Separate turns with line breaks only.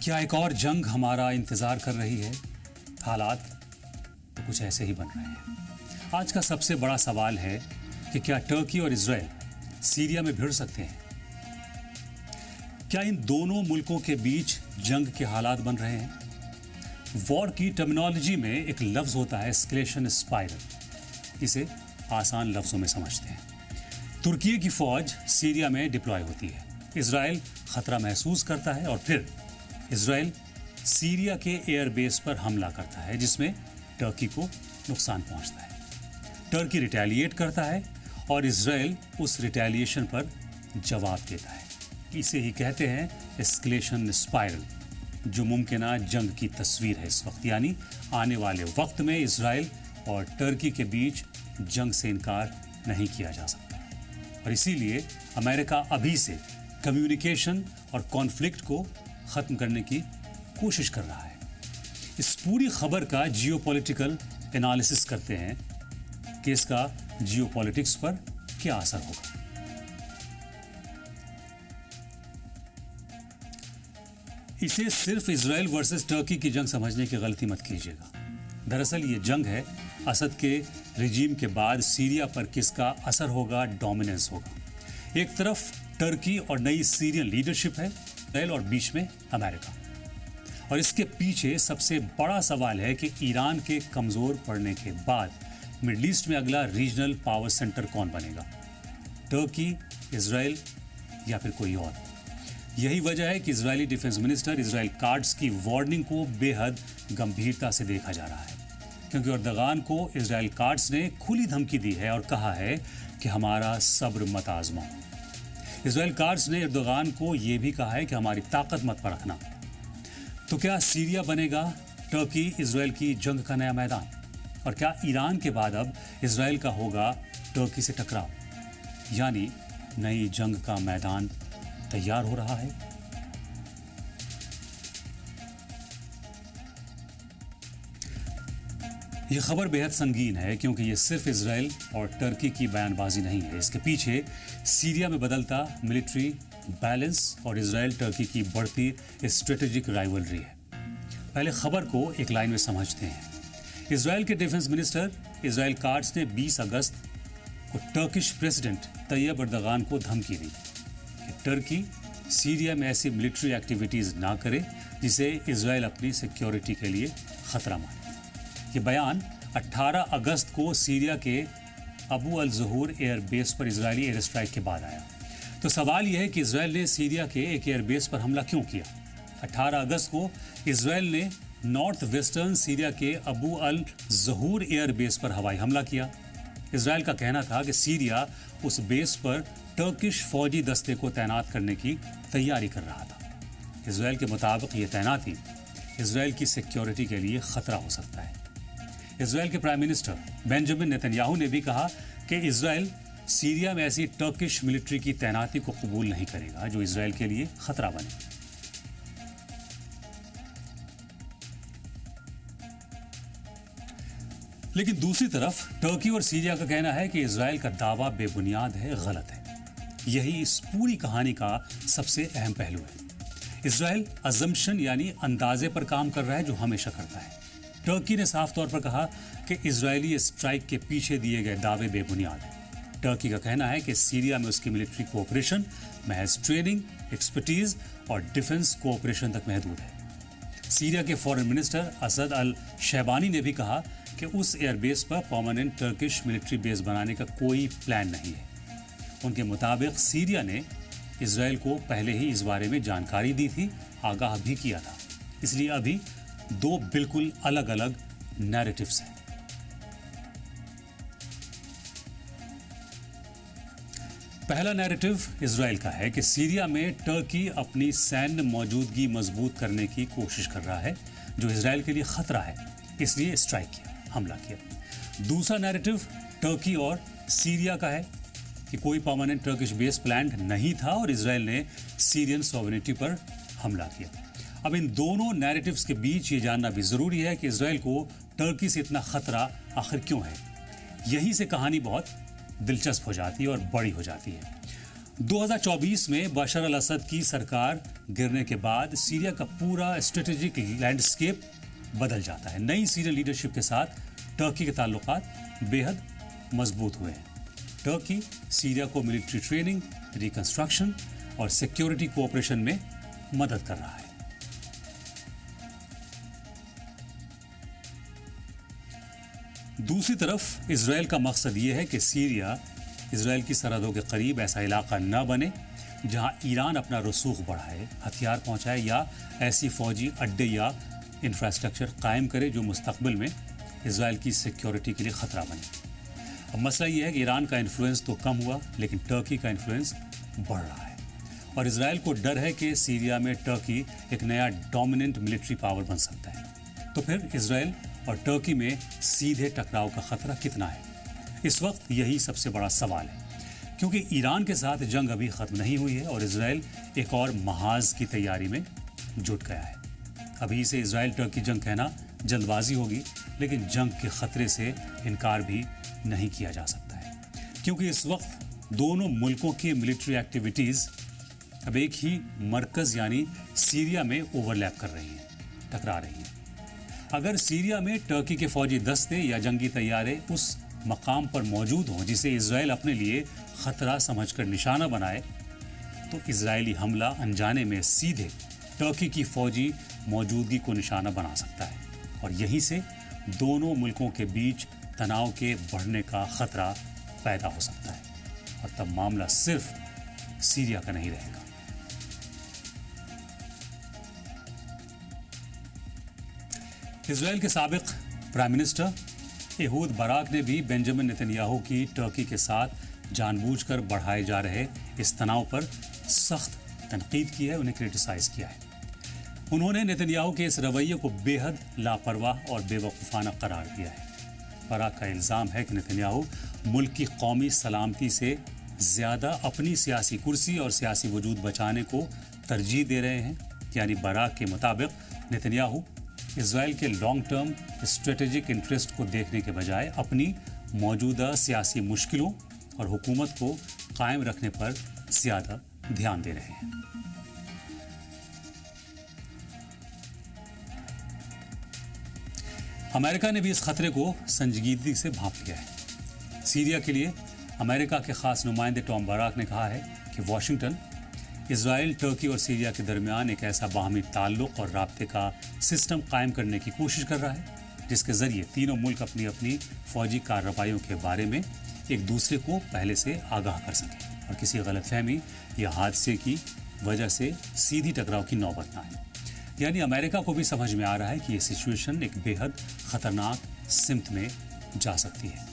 क्या एक और जंग हमारा इंतजार कर रही है? हालात तो कुछ ऐसे ही बन रहे हैं। आज का सबसे बड़ा सवाल है कि क्या टर्की और इजराइल सीरिया में भिड़ सकते हैं? क्या इन दोनों मुल्कों के बीच जंग के हालात बन रहे हैं? वॉर की टर्मिनोलॉजी में एक लफ्ज होता है एस्केलेशन स्पाइरल। इसे आसान लफ्जों में समझते हैं। तुर्की की फौज सीरिया में डिप्लॉय होती है, इजराइल खतरा महसूस करता है और फिर इजराइल सीरिया के एयर बेस पर हमला करता है जिसमें टर्की को नुकसान पहुंचता है। टर्की रिटेलिएट करता है और इजराइल उस रिटेलिएशन पर जवाब देता है। इसे ही कहते हैं एस्केलेशन स्पाइरल, जो मुमकिना जंग की तस्वीर है इस वक्त। यानी आने वाले वक्त में इजराइल और टर्की के बीच जंग से इनकार नहीं किया जा सकता और इसीलिए अमेरिका अभी से कम्युनिकेशन और कॉन्फ्लिक्ट को ख़त्म करने की कोशिश कर रहा है। इस पूरी खबर का जियोपॉलिटिकल एनालिसिस करते हैं कि इसका जियोपॉलिटिक्स पर क्या असर होगा। इसे सिर्फ इजराइल वर्सेस टर्की की जंग समझने की गलती मत कीजिएगा। दरअसल ये जंग है असद के रिजीम के बाद सीरिया पर किसका असर होगा, डोमिनेंस होगा। एक तरफ टर्की और नई सीरियन लीडरशिप है, इजराइल और बीच में अमेरिका। और इसके पीछे सबसे बड़ा सवाल है कि ईरान के कमजोर पड़ने के बाद मिडल ईस्ट में अगला रीजनल पावर सेंटर कौन बनेगा, टर्की, इजराइल या फिर कोई और। यही वजह है कि Israeli defence minister Israel cards की वार्निंग को बेहद गंभीरता से देखा जा रहा है, क्योंकि एर्दोगान को इजराइल कार्ड्स ने खुली धमकी दी है और कहा है कि हमारा सब्र मत आजमाओ। इजराइल कार्ड्स ने एर्दोगान को यह भी कहा है कि हमारी ताकत मत परखना। तो क्या सीरिया बनेगा टर्की इजराइल की जंग का नया मैदान? और क्या ईरान के बाद अब इजराइल का होगा टर्की से टकराव? यानी नई जंग का मैदान तैयार हो रहा है। यह खबर बेहद संगीन है क्योंकि यह सिर्फ इजराइल और टर्की की बयानबाजी नहीं है। इसके पीछे सीरिया में बदलता मिलिट्री बैलेंस और इजराइल टर्की की बढ़ती स्ट्रेटेजिक राइवलरी है। पहले खबर को एक लाइन में समझते हैं। इजराइल के डिफेंस मिनिस्टर इजराइल कार्ड्स ने 20 अगस्त को टर्किश प्रेसिडेंट तैयब एर्दोगान को धमकी दी कि टर्की सीरिया में ऐसी मिलिट्री एक्टिविटीज ना करे जिसे इजराइल अपनी सिक्योरिटी के लिए खतरा माने। ये बयान 18 अगस्त को सीरिया के अबू अल ज़हूर एयर बेस पर इजरायली एयर स्ट्राइक के बाद आया। तो सवाल यह है कि इजराइल ने सीरिया के एक एयर बेस पर हमला क्यों किया? 18 अगस्त को इजराइल ने नॉर्थ वेस्टर्न सीरिया के अबू अल ज़हूर एयर बेस पर हवाई हमला किया। इजराइल का कहना था कि सीरिया उस बेस पर टर्किश फौजी दस्ते को तैनात करने की तैयारी कर रहा था। इजराइल के मुताबिक ये तैनाती इजराइल की सिक्योरिटी के लिए खतरा हो सकता है। इजराइल के प्राइम मिनिस्टर बेंजामिन नेतन्याहू ने भी कहा कि इजराइल सीरिया में ऐसी टर्किश मिलिट्री की तैनाती को कबूल नहीं करेगा जो इजराइल के लिए खतरा बने। लेकिन दूसरी तरफ टर्की और सीरिया का कहना है कि इजराइल का दावा बेबुनियाद है, गलत है। यही इस पूरी कहानी का सबसे अहम पहलू है। इजराइल अजम्पशन यानी अंदाजे पर काम कर रहा है, जो हमेशा करता है। टर्की ने साफ तौर पर कहा कि इजरायली स्ट्राइक के पीछे दिए गए दावे बेबुनियाद हैं। टर्की का कहना है कि सीरिया में उसकी मिलिट्री कोऑपरेशन महज ट्रेनिंग, एक्सपर्टीज और डिफेंस कोऑपरेशन तक महदूद है। सीरिया के फॉरेन मिनिस्टर असद अल शैबानी ने भी कहा कि उस एयरबेस पर परमानेंट टर्किश मिलिट्री बेस बनाने का कोई प्लान नहीं है। उनके मुताबिक सीरिया ने इजराइल को पहले ही इस बारे में जानकारी दी थी, आगाह भी किया था। इसलिए अभी दो बिल्कुल अलग अलग नैरेटिव्स हैं। पहला नैरेटिव इजराइल का है कि सीरिया में टर्की अपनी सैन्य मौजूदगी मजबूत करने की कोशिश कर रहा है, जो इजराइल के लिए खतरा है, इसलिए स्ट्राइक किया, हमला किया। दूसरा नैरेटिव टर्की और सीरिया का है कि कोई परमानेंट टर्किश बेस प्लान नहीं था और इजराइल ने सीरियन सॉवरेनिटी पर हमला किया। अब इन दोनों नैरेटिव्स के बीच ये जानना भी जरूरी है कि इजराइल को टर्की से इतना खतरा आखिर क्यों है। यहीं से कहानी बहुत दिलचस्प हो जाती है और बड़ी हो जाती है। 2024 में बशर अल असद की सरकार गिरने के बाद सीरिया का पूरा स्ट्रेटेजिक लैंडस्केप बदल जाता है। नई सीरियन लीडरशिप के साथ टर्की के ताल्लुकात बेहद मजबूत हुए हैं। टर्की सीरिया को मिलिट्री ट्रेनिंग, रिकंस्ट्रक्शन और सिक्योरिटी कोऑपरेशन में मदद कर रहा है। दूसरी तरफ इजराइल का मकसद ये है कि सीरिया इजराइल की सरहदों के करीब ऐसा इलाका न बने जहां ईरान अपना रसूख बढ़ाए, हथियार पहुंचाए या ऐसी फौजी अड्डे या इंफ्रास्ट्रक्चर कायम करे जो मुस्तकबिल में इजराइल की सिक्योरिटी के लिए खतरा बने। अब मसला ये है कि ईरान का इन्फ्लुएंस तो कम हुआ, लेकिन टर्की का इन्फ्लुएंस बढ़ रहा है और इजराइल को डर है कि सीरिया में टर्की एक नया डोमिनेंट मिलिट्री पावर बन सकता है। तो फिर इजराइल और टर्की में सीधे टकराव का खतरा कितना है? इस वक्त यही सबसे बड़ा सवाल है, क्योंकि ईरान के साथ जंग अभी खत्म नहीं हुई है और इजराइल एक और महाज की तैयारी में जुट गया है। अभी से इजराइल टर्की जंग कहना जल्दबाजी होगी, लेकिन जंग के खतरे से इनकार भी नहीं किया जा सकता है, क्योंकि इस वक्त दोनों मुल्कों की मिलिट्री एक्टिविटीज अब एक ही मरकज यानी सीरिया में ओवरलैप कर रही हैं, टकरा रही हैं। अगर सीरिया में टर्की के फौजी दस्ते या जंगी तैयारे उस मकाम पर मौजूद हों जिसे इजराइल अपने लिए खतरा समझकर निशाना बनाए, तो इजरायली हमला अनजाने में सीधे टर्की की फौजी मौजूदगी को निशाना बना सकता है और यहीं से दोनों मुल्कों के बीच तनाव के बढ़ने का खतरा पैदा हो सकता है और तब मामला सिर्फ सीरिया का नहीं रहेगा। इजराइल के साबिक प्राइम मिनिस्टर एहूद बाराक ने भी बेंजामिन नेतन्याहू की टर्की के साथ जानबूझकर बढ़ाए जा रहे इस तनाव पर सख्त तनकीद की है, उन्हें क्रिटिसाइज किया है। उन्होंने नेतन्याहू के इस रवैये को बेहद लापरवाह और बेवकूफ़ाना करार दिया है। बाराक का इल्ज़ाम है कि नेतन्याहू मुल्क की कौमी सलामती से ज़्यादा अपनी सियासी कुर्सी और सियासी वजूद बचाने को तरजीह दे रहे हैं। यानी बाराक के मुताबिक नेतन्याहू इजराइल के लॉन्ग टर्म स्ट्रेटेजिक इंटरेस्ट को देखने के बजाय अपनी मौजूदा सियासी मुश्किलों और हुकूमत को कायम रखने पर ज़्यादा ध्यान दे रहे हैं। अमेरिका ने भी इस खतरे को संजीदगी से भांप लिया है। सीरिया के लिए अमेरिका के खास नुमाइंदे टॉम बाराक ने कहा है कि वाशिंगटन इजराइल, टर्की और सीरिया के दरमियान एक ऐसा बाहमी ताल्लुक और राब्ते का सिस्टम कायम करने की कोशिश कर रहा है जिसके ज़रिए तीनों मुल्क अपनी अपनी फौजी कार्रवाइयों के बारे में एक दूसरे को पहले से आगाह कर सकें और किसी गलतफहमी या हादसे की वजह से सीधी टकराव की नौबत ना आए। यानी अमेरिका को भी समझ में आ रहा है कि ये सिचुएशन एक बेहद ख़तरनाक सिमत में जा सकती है।